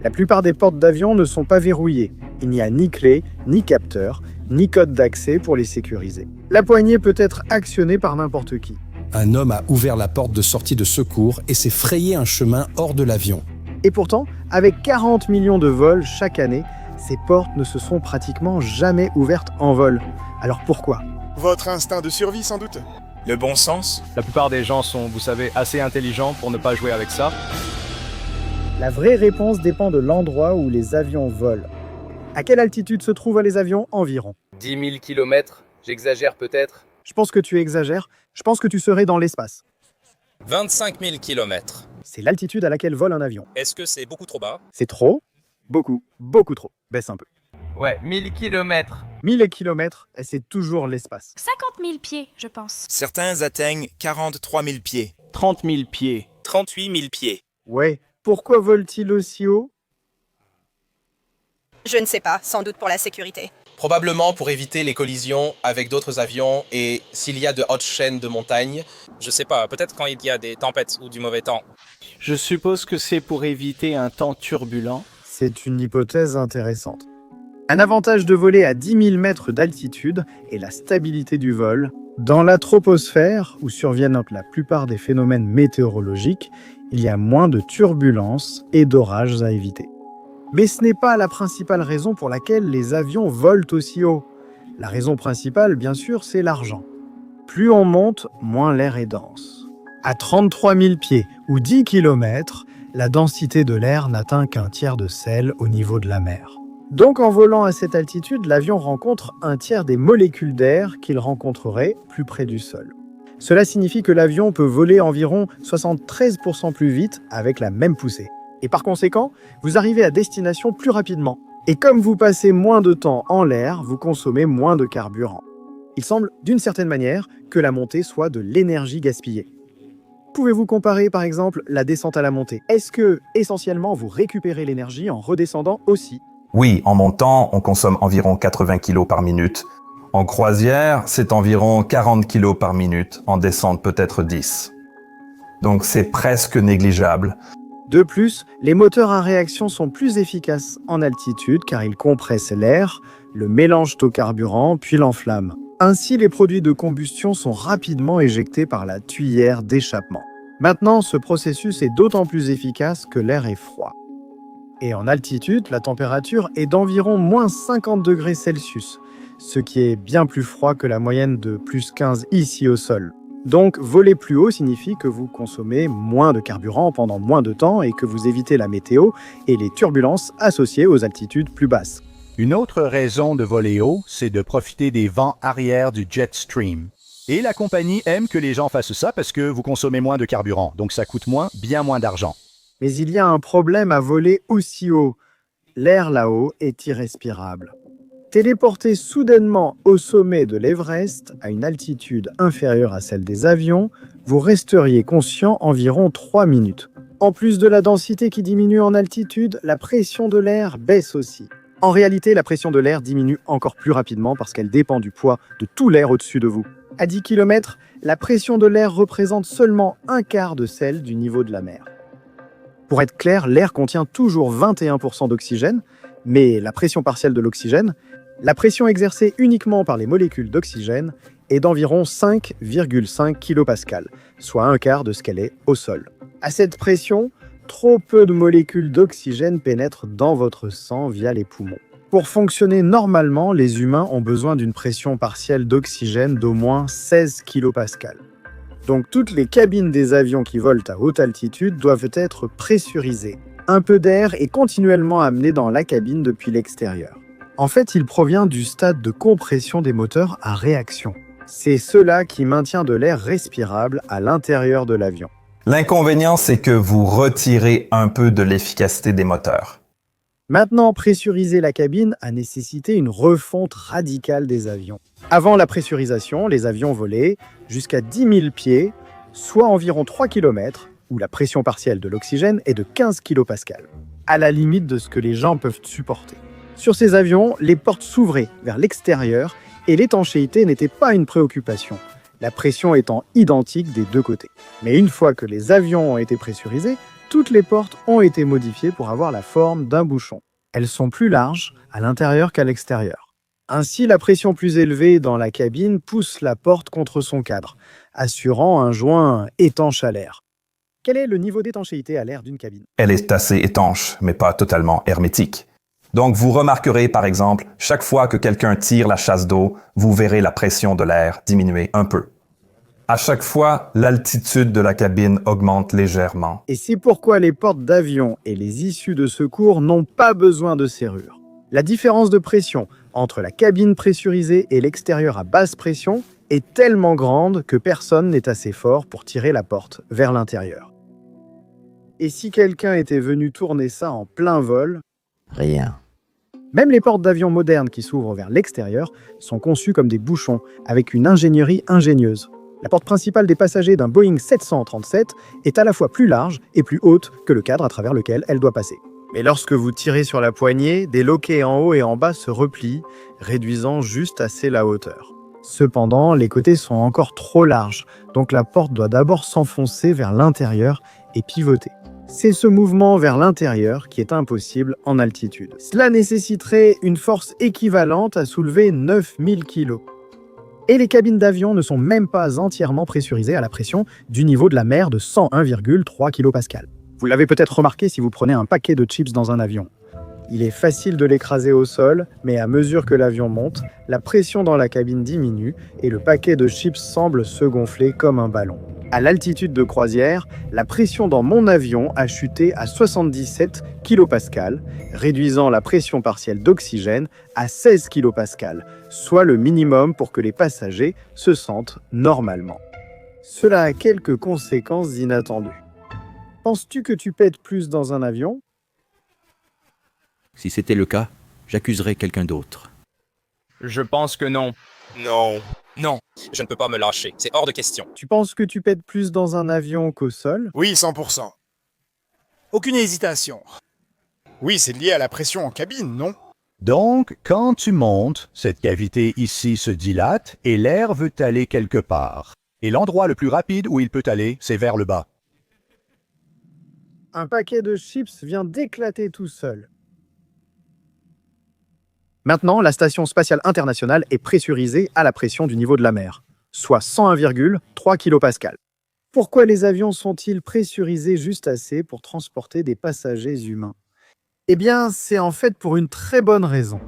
La plupart des portes d'avion ne sont pas verrouillées. Il n'y a ni clé, ni capteur, ni code d'accès pour les sécuriser. La poignée peut être actionnée par n'importe qui. Un homme a ouvert la porte de sortie de secours et s'est frayé un chemin hors de l'avion. Et pourtant, avec 40 millions de vols chaque année, ces portes ne se sont pratiquement jamais ouvertes en vol. Alors pourquoi ? Votre instinct de survie, sans doute. Le bon sens? La plupart des gens sont, vous savez, assez intelligents pour ne pas jouer avec ça. La vraie réponse dépend de l'endroit où les avions volent. À quelle altitude se trouvent les avions environ ? 10 000 km, j'exagère peut-être. Je pense que tu exagères, je pense que tu serais dans l'espace. 25 000 km. C'est l'altitude à laquelle vole un avion. Est-ce que c'est beaucoup trop bas? C'est trop ? Beaucoup, beaucoup trop. Baisse un peu. Ouais, 1000 km. 1000 km, c'est toujours l'espace. 50 000 pieds, je pense. Certains atteignent 43 000 pieds. 30 000 pieds. 38 000 pieds. Ouais, pourquoi volent-ils aussi haut ? Je ne sais pas, sans doute pour la sécurité. Probablement pour éviter les collisions avec d'autres avions et s'il y a de hautes chaînes de montagnes. Je sais pas, peut-être quand il y a des tempêtes ou du mauvais temps. Je suppose que c'est pour éviter un temps turbulent. C'est une hypothèse intéressante. Un avantage de voler à 10 000 mètres d'altitude est la stabilité du vol. Dans la troposphère, où surviennent la plupart des phénomènes météorologiques, il y a moins de turbulences et d'orages à éviter. Mais ce n'est pas la principale raison pour laquelle les avions volent aussi haut. La raison principale, bien sûr, c'est l'argent. Plus on monte, moins l'air est dense. À 33 000 pieds ou 10 km, la densité de l'air n'atteint qu'un tiers de celle au niveau de la mer. Donc en volant à cette altitude, l'avion rencontre un tiers des molécules d'air qu'il rencontrerait plus près du sol. Cela signifie que l'avion peut voler environ 73% plus vite avec la même poussée. Et par conséquent, vous arrivez à destination plus rapidement. Et comme vous passez moins de temps en l'air, vous consommez moins de carburant. Il semble, d'une certaine manière, que la montée soit de l'énergie gaspillée. Pouvez-vous comparer, par exemple, la descente à la montée ? Est-ce que, essentiellement, vous récupérez l'énergie en redescendant aussi ? Oui, en montant, on consomme environ 80 kg par minute. En croisière, c'est environ 40 kg par minute. En descente, peut-être 10. Donc c'est presque négligeable. De plus, les moteurs à réaction sont plus efficaces en altitude car ils compressent l'air, le mélangent au carburant puis l'enflamment. Ainsi, les produits de combustion sont rapidement éjectés par la tuyère d'échappement. Maintenant, ce processus est d'autant plus efficace que l'air est froid. Et en altitude, la température est d'environ moins 50 degrés Celsius, ce qui est bien plus froid que la moyenne de plus 15 ici au sol. Donc, voler plus haut signifie que vous consommez moins de carburant pendant moins de temps et que vous évitez la météo et les turbulences associées aux altitudes plus basses. Une autre raison de voler haut, c'est de profiter des vents arrière du jet stream. Et la compagnie aime que les gens fassent ça parce que vous consommez moins de carburant, donc ça coûte bien moins d'argent. Mais il y a un problème à voler aussi haut. L'air là-haut est irrespirable. Téléporté soudainement au sommet de l'Everest, à une altitude inférieure à celle des avions, vous resteriez conscient environ 3 minutes. En plus de la densité qui diminue en altitude, la pression de l'air baisse aussi. En réalité, la pression de l'air diminue encore plus rapidement parce qu'elle dépend du poids de tout l'air au-dessus de vous. À 10 km, la pression de l'air représente seulement un quart de celle du niveau de la mer. Pour être clair, l'air contient toujours 21% d'oxygène, mais la pression partielle de l'oxygène, la pression exercée uniquement par les molécules d'oxygène, est d'environ 5,5 kPa, soit un quart de ce qu'elle est au sol. À cette pression, trop peu de molécules d'oxygène pénètrent dans votre sang via les poumons. Pour fonctionner normalement, les humains ont besoin d'une pression partielle d'oxygène d'au moins 16 kPa. Donc toutes les cabines des avions qui volent à haute altitude doivent être pressurisées. Un peu d'air est continuellement amené dans la cabine depuis l'extérieur. En fait, il provient du stade de compression des moteurs à réaction. C'est cela qui maintient de l'air respirable à l'intérieur de l'avion. L'inconvénient, c'est que vous retirez un peu de l'efficacité des moteurs. Maintenant, pressuriser la cabine a nécessité une refonte radicale des avions. Avant la pressurisation, les avions volaient jusqu'à 10 000 pieds, soit environ 3 km, où la pression partielle de l'oxygène est de 15 kPa, à la limite de ce que les gens peuvent supporter. Sur ces avions, les portes s'ouvraient vers l'extérieur et l'étanchéité n'était pas une préoccupation, la pression étant identique des deux côtés. Mais une fois que les avions ont été pressurisés, toutes les portes ont été modifiées pour avoir la forme d'un bouchon. Elles sont plus larges à l'intérieur qu'à l'extérieur. Ainsi, la pression plus élevée dans la cabine pousse la porte contre son cadre, assurant un joint étanche à l'air. Quel est le niveau d'étanchéité à l'air d'une cabine? Elle est assez étanche, mais pas totalement hermétique. Donc vous remarquerez par exemple, chaque fois que quelqu'un tire la chasse d'eau, vous verrez la pression de l'air diminuer un peu. À chaque fois, l'altitude de la cabine augmente légèrement. Et c'est pourquoi les portes d'avion et les issues de secours n'ont pas besoin de serrure. La différence de pression entre la cabine pressurisée et l'extérieur à basse pression est tellement grande que personne n'est assez fort pour tirer la porte vers l'intérieur. Et si quelqu'un était venu tourner ça en plein vol? Rien. Même les portes d'avion modernes qui s'ouvrent vers l'extérieur sont conçues comme des bouchons, avec une ingénierie ingénieuse. La porte principale des passagers d'un Boeing 737 est à la fois plus large et plus haute que le cadre à travers lequel elle doit passer. Mais lorsque vous tirez sur la poignée, des loquets en haut et en bas se replient, réduisant juste assez la hauteur. Cependant, les côtés sont encore trop larges, donc la porte doit d'abord s'enfoncer vers l'intérieur et pivoter. C'est ce mouvement vers l'intérieur qui est impossible en altitude. Cela nécessiterait une force équivalente à soulever 9000 kg. Et les cabines d'avion ne sont même pas entièrement pressurisées à la pression du niveau de la mer de 101,3 kPa. Vous l'avez peut-être remarqué si vous prenez un paquet de chips dans un avion. Il est facile de l'écraser au sol, mais à mesure que l'avion monte, la pression dans la cabine diminue et le paquet de chips semble se gonfler comme un ballon. À l'altitude de croisière, la pression dans mon avion a chuté à 77 kPa, réduisant la pression partielle d'oxygène à 16 kPa, soit le minimum pour que les passagers se sentent normalement. Cela a quelques conséquences inattendues. Penses-tu que tu pètes plus dans un avion? Si c'était le cas, j'accuserais quelqu'un d'autre. Je pense que non. Non. Non, je ne peux pas me lâcher. C'est hors de question. Tu penses que tu pètes plus dans un avion qu'au sol? Oui, 100%. Aucune hésitation. Oui, c'est lié à la pression en cabine, non? Donc, quand tu montes, cette cavité ici se dilate et l'air veut aller quelque part. Et l'endroit le plus rapide où il peut aller, c'est vers le bas. Un paquet de chips vient d'éclater tout seul. Maintenant, la Station spatiale internationale est pressurisée à la pression du niveau de la mer, soit 101,3 kPa. Pourquoi les avions sont-ils pressurisés juste assez pour transporter des passagers humains? Eh bien, c'est en fait pour une très bonne raison.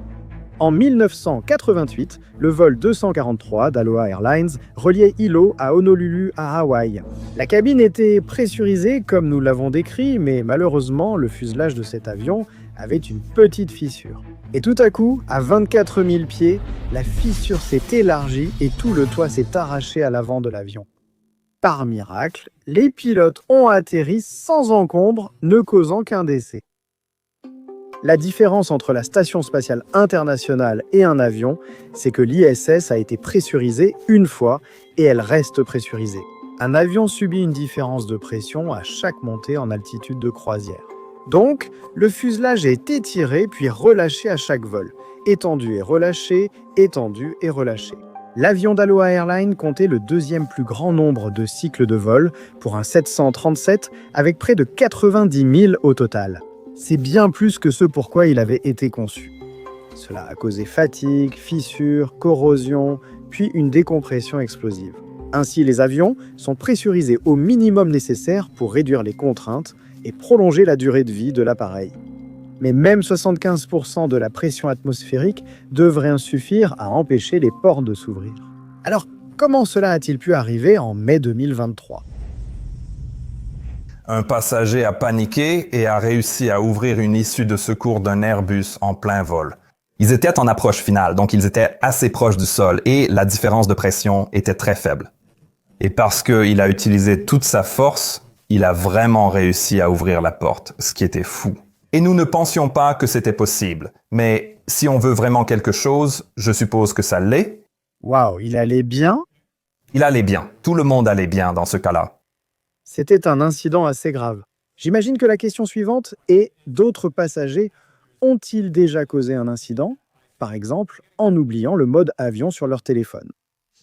En 1988, le vol 243 d'Aloha Airlines reliait Hilo à Honolulu à Hawaï. La cabine était pressurisée comme nous l'avons décrit, mais malheureusement, le fuselage de cet avion avait une petite fissure. Et tout à coup, à 24 000 pieds, la fissure s'est élargie et tout le toit s'est arraché à l'avant de l'avion. Par miracle, les pilotes ont atterri sans encombre, ne causant qu'un décès. La différence entre la Station spatiale internationale et un avion, c'est que l'ISS a été pressurisée une fois et elle reste pressurisée. Un avion subit une différence de pression à chaque montée en altitude de croisière. Donc, le fuselage est étiré puis relâché à chaque vol. Étendu et relâché, étendu et relâché. L'avion d'Aloha Airlines comptait le deuxième plus grand nombre de cycles de vol pour un 737 avec près de 90 000 au total. C'est bien plus que ce pourquoi il avait été conçu. Cela a causé fatigue, fissures, corrosion, puis une décompression explosive. Ainsi, les avions sont pressurisés au minimum nécessaire pour réduire les contraintes et prolonger la durée de vie de l'appareil. Mais même 75% de la pression atmosphérique devrait suffire à empêcher les portes de s'ouvrir. Alors, comment cela a-t-il pu arriver en mai 2023 ? Un passager a paniqué et a réussi à ouvrir une issue de secours d'un Airbus en plein vol. Ils étaient en approche finale, donc ils étaient assez proches du sol et la différence de pression était très faible. Et parce qu'il a utilisé toute sa force, il a vraiment réussi à ouvrir la porte, ce qui était fou. Et nous ne pensions pas que c'était possible. Mais si on veut vraiment quelque chose, je suppose que ça l'est. Waouh, il allait bien? Il allait bien. Tout le monde allait bien dans ce cas-là. C'était un incident assez grave. J'imagine que la question suivante est « D'autres passagers ont-ils déjà causé un incident, par exemple en oubliant le mode avion sur leur téléphone ?»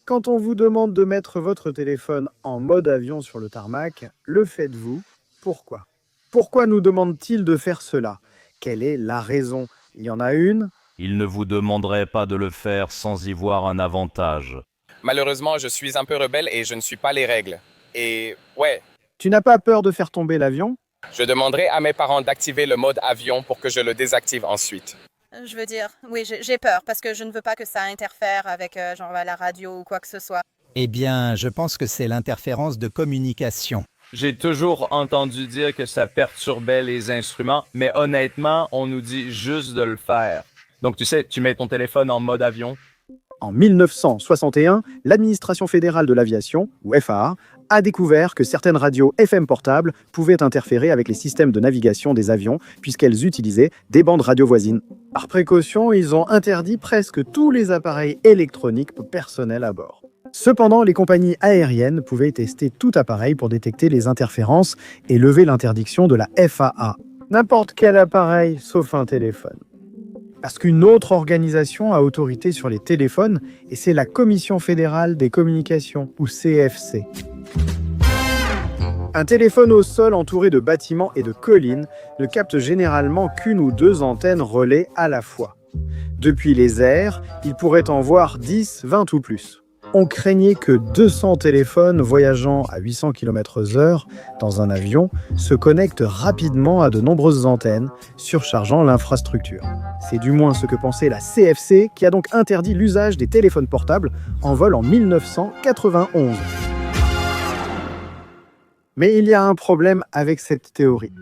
Quand on vous demande de mettre votre téléphone en mode avion sur le tarmac, le faites-vous? Pourquoi? Pourquoi nous demande-t-il de faire cela? Quelle est la raison? Il y en a une? Il ne vous demanderait pas de le faire sans y voir un avantage. Malheureusement, je suis un peu rebelle et je ne suis pas les règles. Et ouais, Tu n'as pas peur de faire tomber l'avion? je demanderai à mes parents d'activer le mode avion pour que je le désactive ensuite. Je veux dire, oui, j'ai peur parce que je ne veux pas que ça interfère avec genre la radio ou quoi que ce soit. Eh bien, je pense que c'est l'interférence de communication. J'ai toujours entendu dire que ça perturbait les instruments, mais honnêtement, on nous dit juste de le faire. Donc tu sais, tu mets ton téléphone en mode avion. En 1961, l'administration fédérale de l'aviation, ou FAA, a découvert que certaines radios FM portables pouvaient interférer avec les systèmes de navigation des avions puisqu'elles utilisaient des bandes radio voisines. Par précaution, ils ont interdit presque tous les appareils électroniques personnels à bord. Cependant, les compagnies aériennes pouvaient tester tout appareil pour détecter les interférences et lever l'interdiction de la FAA. N'importe quel appareil, sauf un téléphone. Parce qu'une autre organisation a autorité sur les téléphones, et c'est la Commission fédérale des communications, ou CFC. Un téléphone au sol entouré de bâtiments et de collines ne capte généralement qu'une ou deux antennes relais à la fois. Depuis les airs, il pourrait en voir 10, 20 ou plus. On craignait que 200 téléphones voyageant à 800 km/h dans un avion se connectent rapidement à de nombreuses antennes, surchargeant l'infrastructure. C'est du moins ce que pensait la CFC, qui a donc interdit l'usage des téléphones portables en vol en 1991. Mais il y a un problème avec cette théorie.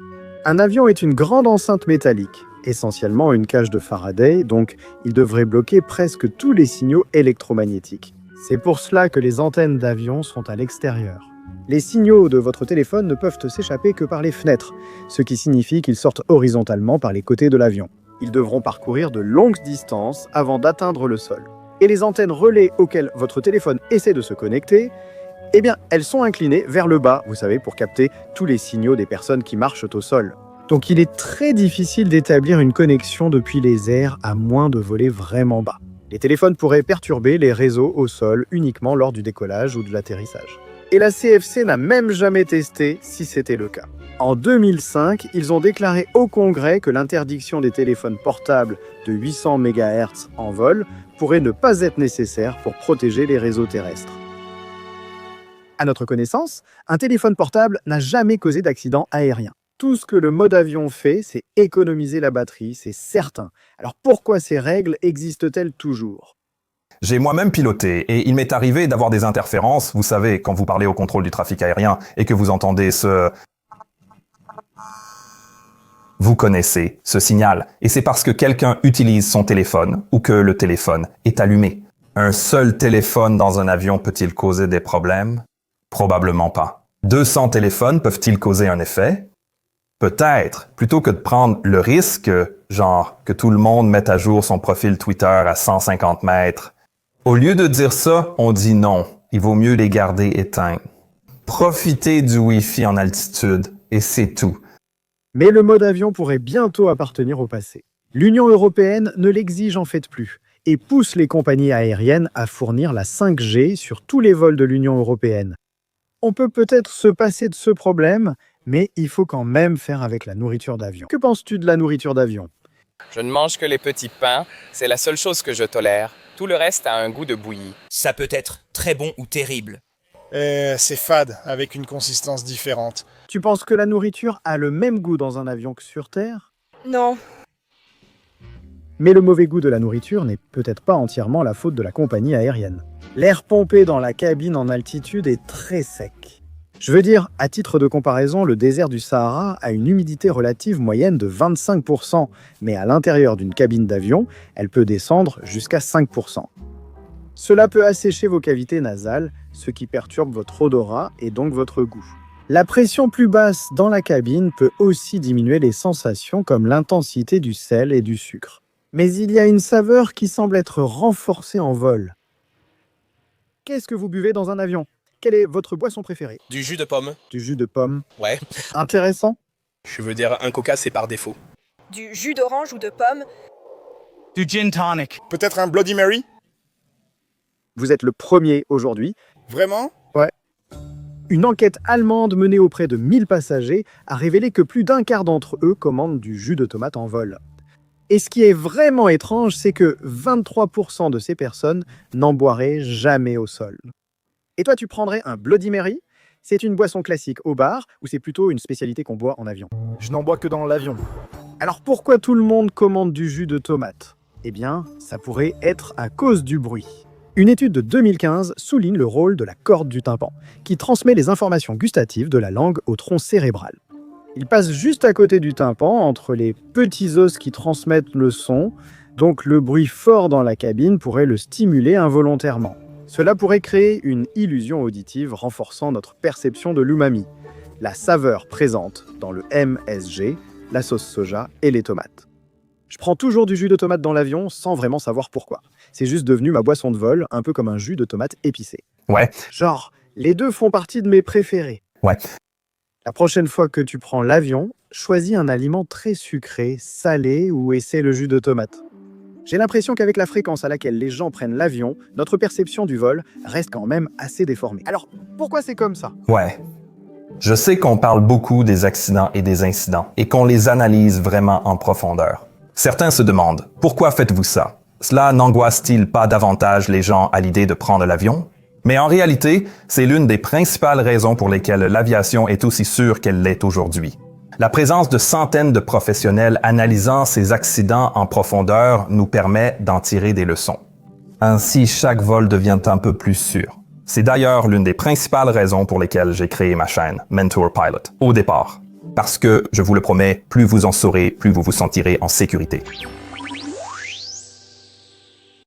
Un avion est une grande enceinte métallique, essentiellement une cage de Faraday, donc il devrait bloquer presque tous les signaux électromagnétiques. C'est pour cela que les antennes d'avion sont à l'extérieur. Les signaux de votre téléphone ne peuvent s'échapper que par les fenêtres, ce qui signifie qu'ils sortent horizontalement par les côtés de l'avion. Ils devront parcourir de longues distances avant d'atteindre le sol. Et les antennes relais auxquelles votre téléphone essaie de se connecter, eh bien, elles sont inclinées vers le bas, vous savez, pour capter tous les signaux des personnes qui marchent au sol. Donc il est très difficile d'établir une connexion depuis les airs à moins de voler vraiment bas. Les téléphones pourraient perturber les réseaux au sol uniquement lors du décollage ou de l'atterrissage. Et la CFC n'a même jamais testé si c'était le cas. En 2005, ils ont déclaré au Congrès que l'interdiction des téléphones portables de 800 MHz en vol pourrait ne pas être nécessaire pour protéger les réseaux terrestres. À notre connaissance, un téléphone portable n'a jamais causé d'accident aérien. Tout ce que le mode avion fait, c'est économiser la batterie, c'est certain. Alors pourquoi ces règles existent-elles toujours? J'ai moi-même piloté et il m'est arrivé d'avoir des interférences, vous savez, quand vous parlez au contrôle du trafic aérien et que vous entendez ce... Vous connaissez ce signal et c'est parce que quelqu'un utilise son téléphone ou que le téléphone est allumé. Un seul téléphone dans un avion peut-il causer des problèmes? Probablement pas. 200 téléphones peuvent-ils causer un effet? Peut-être, plutôt que de prendre le risque, genre que tout le monde mette à jour son profil Twitter à 150 mètres. Au lieu de dire ça, on dit non, il vaut mieux les garder éteints. Profitez du Wi-Fi en altitude, et c'est tout. Mais le mode avion pourrait bientôt appartenir au passé. L'Union européenne ne l'exige en fait plus et pousse les compagnies aériennes à fournir la 5G sur tous les vols de l'Union européenne. On peut peut-être se passer de ce problème, mais il faut quand même faire avec la nourriture d'avion. Que penses-tu de la nourriture d'avion? Je ne mange que les petits pains, c'est la seule chose que je tolère. Tout le reste a un goût de bouillie. Ça peut être très bon ou terrible. C'est fade, avec une consistance différente. Tu penses que la nourriture a le même goût dans un avion que sur Terre? Non. Mais le mauvais goût de la nourriture n'est peut-être pas entièrement la faute de la compagnie aérienne. L'air pompé dans la cabine en altitude est très sec. Je veux dire, à titre de comparaison, le désert du Sahara a une humidité relative moyenne de 25%, mais à l'intérieur d'une cabine d'avion, elle peut descendre jusqu'à 5%. Cela peut assécher vos cavités nasales, ce qui perturbe votre odorat et donc votre goût. La pression plus basse dans la cabine peut aussi diminuer les sensations comme l'intensité du sel et du sucre. Mais il y a une saveur qui semble être renforcée en vol. Qu'est-ce que vous buvez dans un avion? Quelle est votre boisson préférée? Du jus de pomme. Du jus de pomme. Ouais. Intéressant. Je veux dire, un coca, c'est par défaut. Du jus d'orange ou de pomme. Du gin tonic. Peut-être un Bloody Mary? Vous êtes le premier aujourd'hui. Vraiment? Ouais. Une enquête allemande menée auprès de 1000 passagers a révélé que plus d'un quart d'entre eux commandent du jus de tomate en vol. Et ce qui est vraiment étrange, c'est que 23% de ces personnes n'en boiraient jamais au sol. Et toi, tu prendrais un Bloody Mary? C'est une boisson classique au bar ou c'est plutôt une spécialité qu'on boit en avion? Je n'en bois que dans l'avion. Alors pourquoi tout le monde commande du jus de tomate? Eh bien, ça pourrait être à cause du bruit. Une étude de 2015 souligne le rôle de la corde du tympan, qui transmet les informations gustatives de la langue au tronc cérébral. Il passe juste à côté du tympan, entre les petits os qui transmettent le son, donc le bruit fort dans la cabine pourrait le stimuler involontairement. Cela pourrait créer une illusion auditive renforçant notre perception de l'umami, la saveur présente dans le MSG, la sauce soja et les tomates. Je prends toujours du jus de tomate dans l'avion sans vraiment savoir pourquoi. C'est juste devenu ma boisson de vol, un peu comme un jus de tomate épicé. Ouais. Genre, les deux font partie de mes préférés. Ouais. La prochaine fois que tu prends l'avion, choisis un aliment très sucré, salé ou essaie le jus de tomate. J'ai l'impression qu'avec la fréquence à laquelle les gens prennent l'avion, notre perception du vol reste quand même assez déformée. Alors, pourquoi c'est comme ça? Ouais. Je sais qu'on parle beaucoup des accidents et des incidents et qu'on les analyse vraiment en profondeur. Certains se demandent, pourquoi faites-vous ça? Cela n'angoisse-t-il pas davantage les gens à l'idée de prendre l'avion? Mais en réalité, c'est l'une des principales raisons pour lesquelles l'aviation est aussi sûre qu'elle l'est aujourd'hui. La présence de centaines de professionnels analysant ces accidents en profondeur nous permet d'en tirer des leçons. Ainsi, chaque vol devient un peu plus sûr. C'est d'ailleurs l'une des principales raisons pour lesquelles j'ai créé ma chaîne, Mentour Pilot, au départ. Parce que, je vous le promets, plus vous en saurez, plus vous vous sentirez en sécurité.